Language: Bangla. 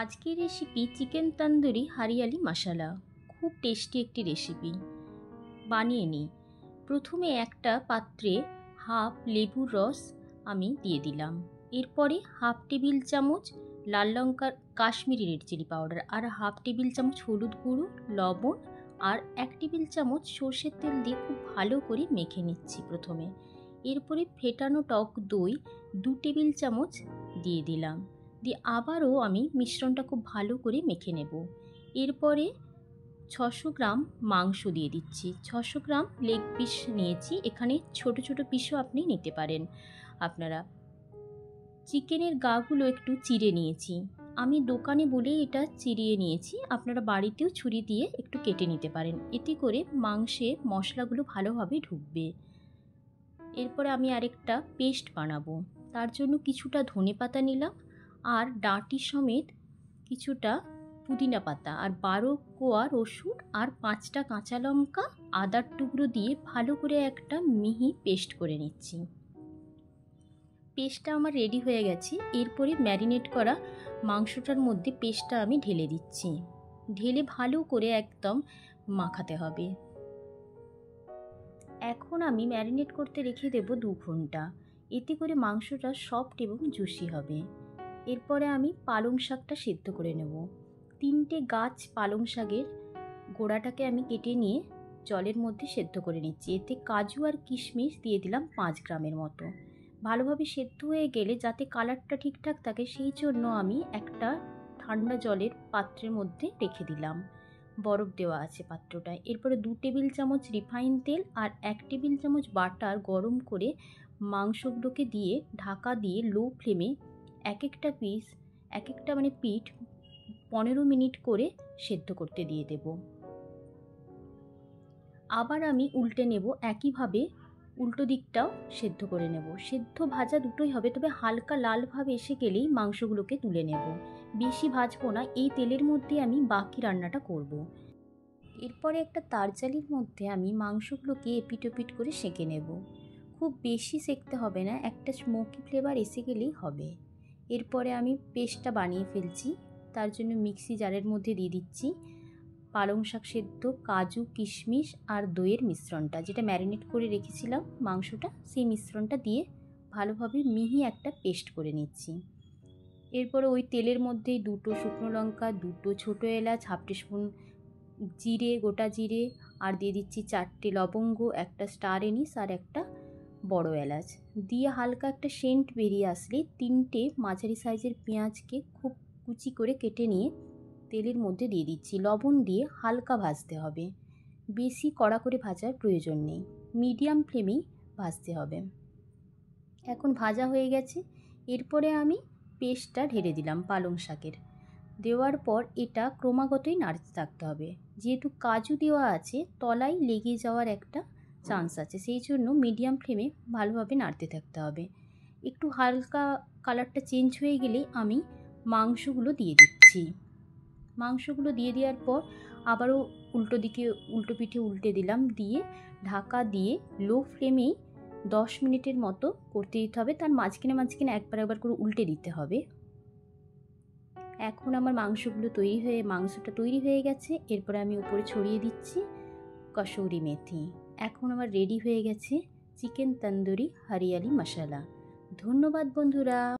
আজকের রেসিপি চিকেন তন্দুরি হরিয়ালি মশলা। খুব টেস্টি একটি রেসিপি, বানিয়ে নিই। প্রথমে একটা পাত্রে হাফ লেবুর রস আমি দিয়ে দিলাম। এরপরে হাফ টেবিল চামচ লাল লঙ্কার কাশ্মীরি রেড চিলি পাউডার, আর হাফ টেবিল চামচ হলুদ গুঁড়ো, লবণ আর 1 টেবিল চামচ সর্ষের তেল দিয়ে খুব ভালো করে মেখে নিচ্ছি প্রথমে। এরপরে ফেটানো টক দই 2 টেবিল চামচ দিয়ে দিলাম, দিয়ে আবারও আমি মিশ্রণটা খুব ভালো করে মেখে নেব। এরপরে 600 গ্রাম মাংস দিয়ে দিচ্ছি। 600 গ্রাম লেগ পিস নিয়েছি, এখানে ছোট ছোট পিসও আপনি নিতে পারেন। আপনারা চিকেনের গাগুলো একটু চিড়ে নিয়েছি, আমি দোকানে বলেই এটা চিরিয়ে নিয়েছি, আপনারা বাড়িতেও ছুরি দিয়ে একটু কেটে নিতে পারেন, এতে করে মাংসে মশলাগুলো ভালোভাবে ঢুকবে। এরপরে আমি আরেকটা পেস্ট বানাবো, তার জন্য কিছুটা ধনেপাতা নিলাম, আর ডাঁটি সমেত কিছুটা পুদিনা পাতা, আর 12 কোয়া রসুন, আর 5টা কাঁচা লঙ্কা, আদার টুকরো দিয়ে ভালো করে একটা মিহি পেস্ট করে নিচ্ছি। পেস্টটা আমার রেডি হয়ে গেছে। এরপরে ম্যারিনেট করা মাংসটার মধ্যে পেস্টটা আমি ঢেলে দিচ্ছি। ঢেলে ভালো করে একদম মাখাতে হবে। এখন আমি ম্যারিনেট করতে রেখে দেব 2 ঘন্টা, এতে করে মাংসটা সফট এবং জুসি হবে। এরপরে আমি পালং শাকটা সেদ্ধ করে নেব। 3টে গাছ পালং শাকের গোড়াটাকে আমি কেটে নিয়ে জলের মধ্যে সেদ্ধ করে নিচ্ছি। এতে কাজু আর কিশমিশ দিয়ে দিলাম 5 গ্রামের মতো। ভালোভাবে সেদ্ধ হয়ে গেলে যাতে কালারটা ঠিকঠাক থাকে, সেই জন্য আমি একটা ঠান্ডা জলের পাত্রের মধ্যে রেখে দিলাম, বরফ দেওয়া আছে পাত্রটায়। এরপরে 2 টেবিল চামচ রিফাইন তেল আর 1 টেবিল চামচ বাটার গরম করে মাংসগুলোকে দিয়ে ঢাকা দিয়ে লো ফ্লেমে এক একটা পিঠ 15 মিনিট করে সেদ্ধ করতে দিয়ে দেব। আবার আমি উল্টে নেব, একইভাবে উল্টো দিকটাও সেদ্ধ করে নেব। সেদ্ধ ভাজা দুটোই হবে, তবে হালকা লাল ভাব এসে গেলেই মাংসগুলোকে তুলে নেব। বেশি ভাজবো না, এই তেলের মধ্যে আমি বাকি রান্নাটা করব। এরপরে একটা তারজালির মধ্যে আমি মাংসগুলোকে এপিট ওপিট করে সেঁকে নেব। খুব বেশি সেঁকতে হবে না, একটা স্মোকি ফ্লেভার এসে গেলেই হবে। এরপরে আমি পেস্টটা বানিয়ে ফেলছি, তার জন্য মিক্সি জারের মধ্যে দিয়ে দিচ্ছি পালং শাক সেদ্ধ, কাজু, কিশমিশ আর দইয়ের মিশ্রণটা, যেটা ম্যারিনেট করে রেখেছিলাম মাংসটা, সেই মিশ্রণটা দিয়ে ভালোভাবে মিহি একটা পেস্ট করে নিচ্ছি। এরপরে ওই তেলের মধ্যে 2টো শুকনো লঙ্কা, 2টো ছোটো এলাচ, হাফ টিস্পুন জিরে, গোটা জিরে, আর দিয়ে দিচ্ছি 4টে লবঙ্গ, একটা স্টার এনিস আর একটা বড় এলাচ দিয়ে হালকা একটা সেন্ট বেরিয়ে আসলে 3টে মাঝারি সাইজের পেঁয়াজকে খুব কুচি করে কেটে নিয়ে তেলের মধ্যে দিয়ে দিচ্ছি। লবণ দিয়ে হালকা ভাজতে হবে, বেশি কড়া করে ভাজার প্রয়োজন নেই, মিডিয়াম ফ্লেমেই ভাজতে হবে। এখন ভাজা হয়ে গেছে। এরপরে আমি পেস্টটা ঢেলে দিলাম পালং শাকের। দেওয়ার পর এটা ক্রমাগতই নাড়তে থাকতে হবে, যেহেতু কাজু দেওয়া আছে তলায় লেগে যাওয়ার একটা চান্স আছে, সেই জন্য মিডিয়াম ফ্লেমে ভালোভাবে নাড়তে থাকতে হবে। একটু হালকা কালারটা চেঞ্জ হয়ে গেলেই আমি মাংসগুলো দিয়ে দিচ্ছি। মাংসগুলো দিয়ে দেওয়ার পর আবারও উল্টো পিঠে উল্টে দিলাম, দিয়ে ঢাকা দিয়ে লো ফ্লেমেই 10 মিনিটের মতো করতে দিতে হবে। তার মাঝখানে একবার করে উল্টে দিতে হবে। এখন আমার মাংসটা তৈরি হয়ে গেছে। এরপরে আমি উপরে ছড়িয়ে দিচ্ছি কসুরি মেথি। এখন আমার রেডি হয়ে গেছে চিকেন তন্দুরি হরিয়ালি মশলা। ধন্যবাদ বন্ধুরা।